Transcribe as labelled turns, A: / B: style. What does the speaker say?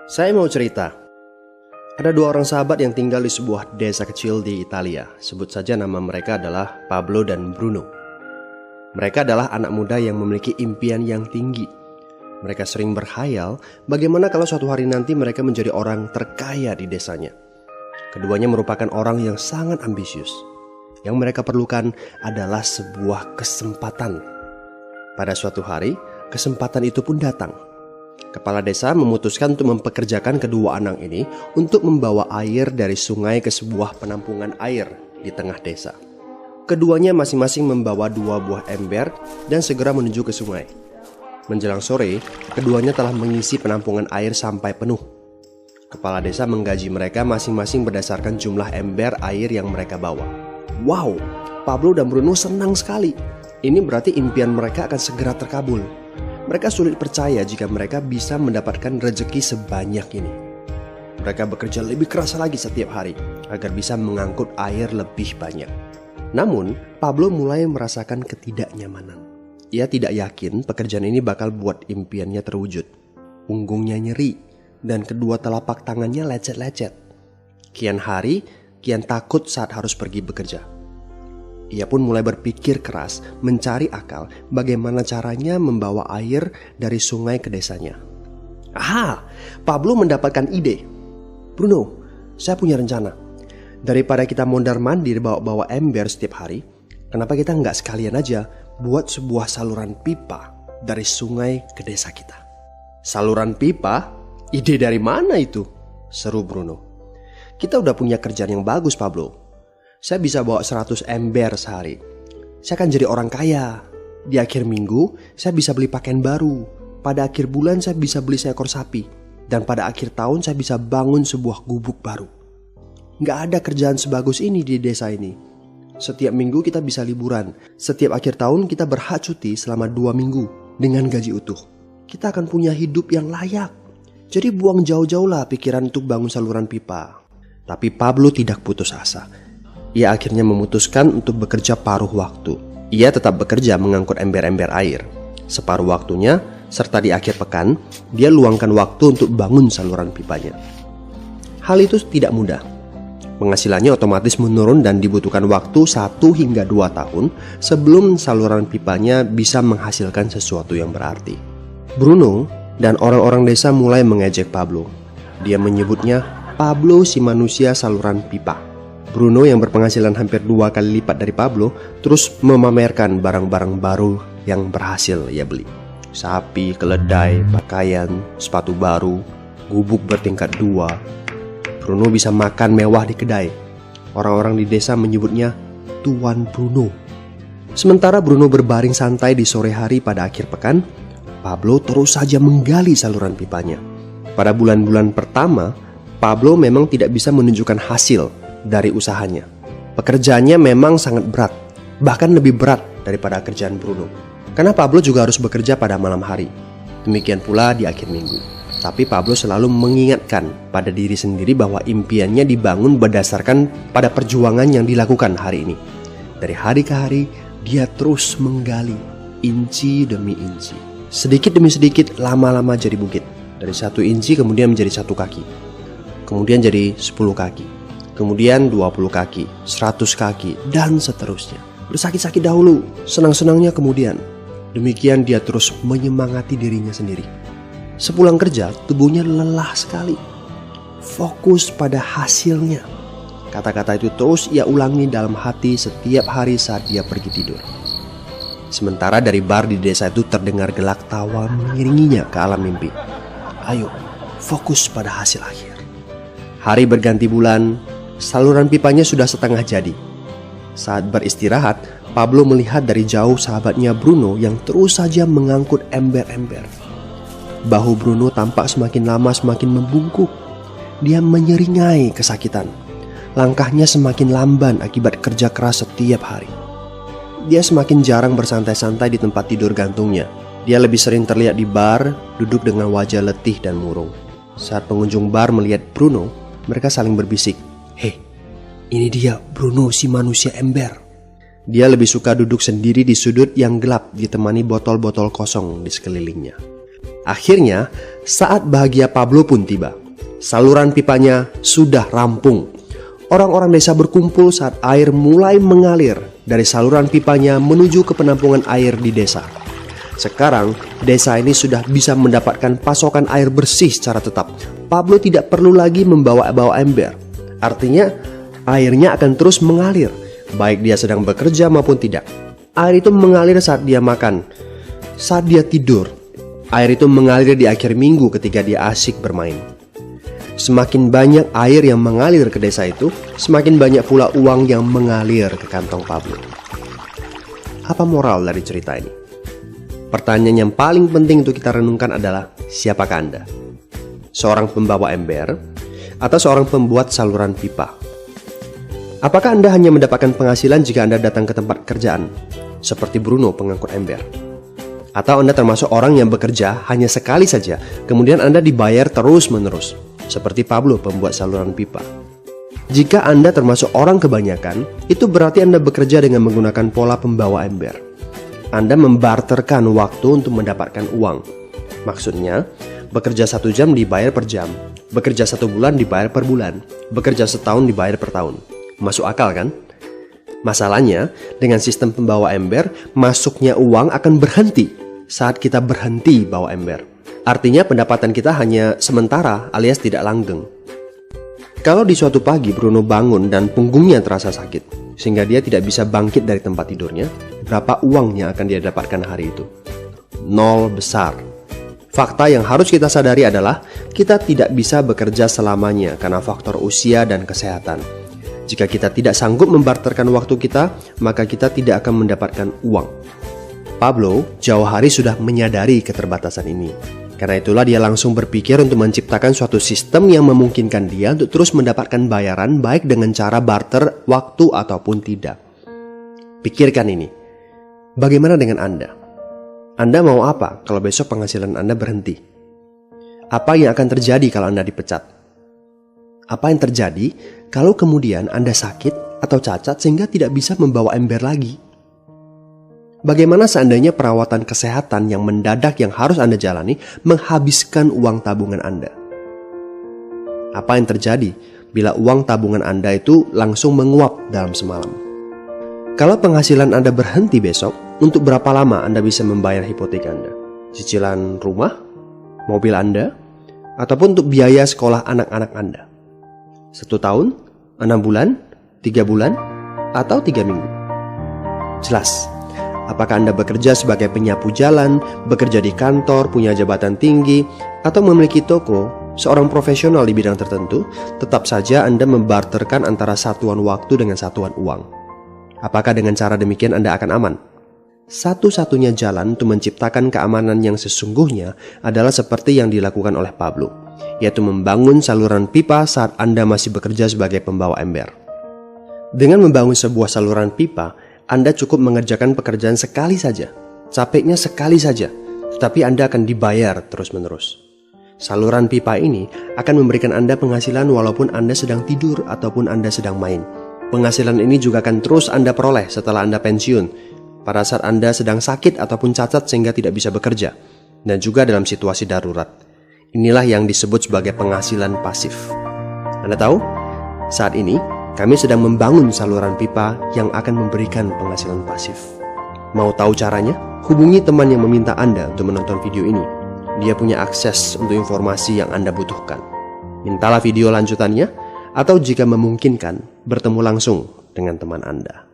A: Saya mau cerita. Ada dua orang sahabat yang tinggal di sebuah desa kecil di Italia. Sebut saja nama mereka adalah Pablo dan Bruno. Mereka adalah anak muda yang memiliki impian yang tinggi. Mereka sering berkhayal bagaimana kalau suatu hari nanti mereka menjadi orang terkaya di desanya. Keduanya merupakan orang yang sangat ambisius. Yang mereka perlukan adalah sebuah kesempatan. Pada suatu hari, kesempatan itu pun datang. Kepala desa memutuskan untuk mempekerjakan kedua anak ini untuk membawa air dari sungai ke sebuah penampungan air di tengah desa. Keduanya masing-masing membawa 2 buah ember dan segera menuju ke sungai. Menjelang sore, keduanya telah mengisi penampungan air sampai penuh. Kepala desa menggaji mereka masing-masing berdasarkan jumlah ember air yang mereka bawa. Wow, Pablo dan Bruno senang sekali. Ini berarti impian mereka akan segera terkabul. Mereka sulit percaya jika mereka bisa mendapatkan rezeki sebanyak ini. Mereka bekerja lebih keras lagi setiap hari agar bisa mengangkut air lebih banyak. Namun, Pablo mulai merasakan ketidaknyamanan. Ia tidak yakin pekerjaan ini bakal buat impiannya terwujud. Punggungnya nyeri dan kedua telapak tangannya lecet-lecet. Kian hari, kian takut saat harus pergi bekerja. Ia pun mulai berpikir keras mencari akal bagaimana caranya membawa air dari sungai ke desanya. Aha, Pablo mendapatkan ide. Bruno, saya punya rencana. Daripada kita mondar-mandir bawa-bawa ember setiap hari, kenapa kita nggak sekalian aja buat sebuah saluran pipa dari sungai ke desa kita? Saluran pipa? Ide dari mana itu? Seru Bruno. Kita udah punya kerjaan yang bagus, Pablo. Saya bisa bawa 100 ember sehari. Saya akan jadi orang kaya. Di akhir minggu, saya bisa beli pakaian baru. Pada akhir bulan, saya bisa beli seekor sapi. Dan pada akhir tahun, saya bisa bangun sebuah gubuk baru. Nggak ada kerjaan sebagus ini di desa ini. Setiap minggu kita bisa liburan. Setiap akhir tahun, kita berhak cuti selama 2 minggu dengan gaji utuh. Kita akan punya hidup yang layak. Jadi buang jauh-jauhlah pikiran untuk bangun saluran pipa. Tapi Pablo tidak putus asa. Ia akhirnya memutuskan untuk bekerja paruh waktu. Ia tetap bekerja mengangkut ember-ember air. Separuh waktunya, serta di akhir pekan, dia luangkan waktu untuk bangun saluran pipanya. Hal itu tidak mudah. Penghasilannya otomatis menurun dan dibutuhkan waktu 1 hingga 2 tahun sebelum saluran pipanya bisa menghasilkan sesuatu yang berarti. Bruno dan orang-orang desa mulai mengejek Pablo. Dia menyebutnya Pablo si manusia saluran pipa. Bruno yang berpenghasilan hampir 2 kali lipat dari Pablo terus memamerkan barang-barang baru yang berhasil ia beli. Sapi, keledai, pakaian, sepatu baru, gubuk bertingkat 2. Bruno bisa makan mewah di kedai. Orang-orang di desa menyebutnya Tuan Bruno. Sementara Bruno berbaring santai di sore hari pada akhir pekan, Pablo terus saja menggali saluran pipanya. Pada bulan-bulan pertama, Pablo memang tidak bisa menunjukkan hasil dari usahanya. Pekerjaannya memang sangat berat, bahkan lebih berat daripada kerjaan Bruno. Karena Pablo juga harus bekerja pada malam hari. Demikian pula di akhir minggu. Tapi Pablo selalu mengingatkan pada diri sendiri bahwa impiannya dibangun berdasarkan pada perjuangan yang dilakukan hari ini. Dari hari ke hari, dia terus menggali, inci demi inci. Sedikit demi sedikit, lama-lama jadi bukit. Dari 1 inci kemudian menjadi 1 kaki. Kemudian jadi 10 kaki. Kemudian 20 kaki, 100 kaki, dan seterusnya. Bersakit-sakit dahulu, senang-senangnya kemudian. Demikian dia terus menyemangati dirinya sendiri. Sepulang kerja, tubuhnya lelah sekali. Fokus pada hasilnya. Kata-kata itu terus ia ulangi dalam hati setiap hari saat dia pergi tidur. Sementara dari bar di desa itu terdengar gelak tawa mengiringinya ke alam mimpi. Ayo, fokus pada hasil akhir. Hari berganti bulan. Saluran pipanya sudah setengah jadi. Saat beristirahat, Pablo melihat dari jauh sahabatnya Bruno yang terus saja mengangkut ember-ember. Bahu Bruno tampak semakin lama semakin membungkuk. Dia menyeringai kesakitan. Langkahnya semakin lamban akibat kerja keras setiap hari. Dia semakin jarang bersantai-santai di tempat tidur gantungnya. Dia lebih sering terlihat di bar, duduk dengan wajah letih dan murung. Saat pengunjung bar melihat Bruno, mereka saling berbisik. Hei, ini dia Bruno si manusia ember. Dia lebih suka duduk sendiri di sudut yang gelap ditemani botol-botol kosong di sekelilingnya. Akhirnya, saat bahagia Pablo pun tiba. Saluran pipanya sudah rampung. Orang-orang desa berkumpul saat air mulai mengalir dari saluran pipanya menuju ke penampungan air di desa. Sekarang, desa ini sudah bisa mendapatkan pasokan air bersih secara tetap. Pablo tidak perlu lagi membawa ember. Artinya, airnya akan terus mengalir, baik dia sedang bekerja maupun tidak. Air itu mengalir saat dia makan, saat dia tidur. Air itu mengalir di akhir minggu ketika dia asyik bermain. Semakin banyak air yang mengalir ke desa itu, semakin banyak pula uang yang mengalir ke kantong Pablo. Apa moral dari cerita ini? Pertanyaan yang paling penting untuk kita renungkan adalah, siapakah Anda? Seorang pembawa ember atau seorang pembuat saluran pipa? Apakah Anda hanya mendapatkan penghasilan jika Anda datang ke tempat kerjaan, seperti Bruno pengangkut ember? Atau Anda termasuk orang yang bekerja hanya sekali saja, kemudian Anda dibayar terus-menerus, seperti Pablo pembuat saluran pipa? Jika Anda termasuk orang kebanyakan, itu berarti Anda bekerja dengan menggunakan pola pembawa ember. Anda membarterkan waktu untuk mendapatkan uang. Maksudnya, bekerja 1 jam dibayar per jam, bekerja 1 bulan dibayar per bulan, bekerja setahun dibayar per tahun. Masuk akal kan? Masalahnya, dengan sistem pembawa ember, masuknya uang akan berhenti saat kita berhenti bawa ember. Artinya pendapatan kita hanya sementara alias tidak langgeng. Kalau di suatu pagi Bruno bangun dan punggungnya terasa sakit, sehingga dia tidak bisa bangkit dari tempat tidurnya, berapa uang yang akan dia dapatkan hari itu? 0 besar. Fakta yang harus kita sadari adalah kita tidak bisa bekerja selamanya karena faktor usia dan kesehatan. Jika kita tidak sanggup membarterkan waktu kita, maka kita tidak akan mendapatkan uang. Pablo jauh hari sudah menyadari keterbatasan ini. Karena itulah dia langsung berpikir untuk menciptakan suatu sistem yang memungkinkan dia untuk terus mendapatkan bayaran baik dengan cara barter waktu ataupun tidak. Pikirkan ini. Bagaimana dengan Anda? Anda mau apa kalau besok penghasilan Anda berhenti? Apa yang akan terjadi kalau Anda dipecat? Apa yang terjadi kalau kemudian Anda sakit atau cacat sehingga tidak bisa membawa ember lagi? Bagaimana seandainya perawatan kesehatan yang mendadak yang harus Anda jalani menghabiskan uang tabungan Anda? Apa yang terjadi bila uang tabungan Anda itu langsung menguap dalam semalam? Kalau penghasilan Anda berhenti besok, untuk berapa lama Anda bisa membayar hipotek Anda? Cicilan rumah, mobil Anda, ataupun untuk biaya sekolah anak-anak Anda? 1 tahun, 6 bulan, 3 bulan, atau 3 minggu? Jelas. Apakah Anda bekerja sebagai penyapu jalan, bekerja di kantor, punya jabatan tinggi, atau memiliki toko, seorang profesional di bidang tertentu, tetap saja Anda membarterkan antara satuan waktu dengan satuan uang. Apakah dengan cara demikian Anda akan aman? Satu-satunya jalan untuk menciptakan keamanan yang sesungguhnya adalah seperti yang dilakukan oleh Pablo, yaitu membangun saluran pipa saat Anda masih bekerja sebagai pembawa ember. Dengan membangun sebuah saluran pipa, Anda cukup mengerjakan pekerjaan sekali saja, capeknya sekali saja, tetapi Anda akan dibayar terus-menerus. Saluran pipa ini akan memberikan Anda penghasilan walaupun Anda sedang tidur ataupun Anda sedang main. Penghasilan ini juga akan terus Anda peroleh setelah Anda pensiun, pada saat Anda sedang sakit ataupun cacat sehingga tidak bisa bekerja, dan juga dalam situasi darurat. Inilah yang disebut sebagai penghasilan pasif. Anda tahu, saat ini kami sedang membangun saluran pipa yang akan memberikan penghasilan pasif. Mau tahu caranya? Hubungi teman yang meminta Anda untuk menonton video ini. Dia punya akses untuk informasi yang Anda butuhkan. Mintalah video lanjutannya, atau jika memungkinkan, bertemu langsung dengan teman Anda.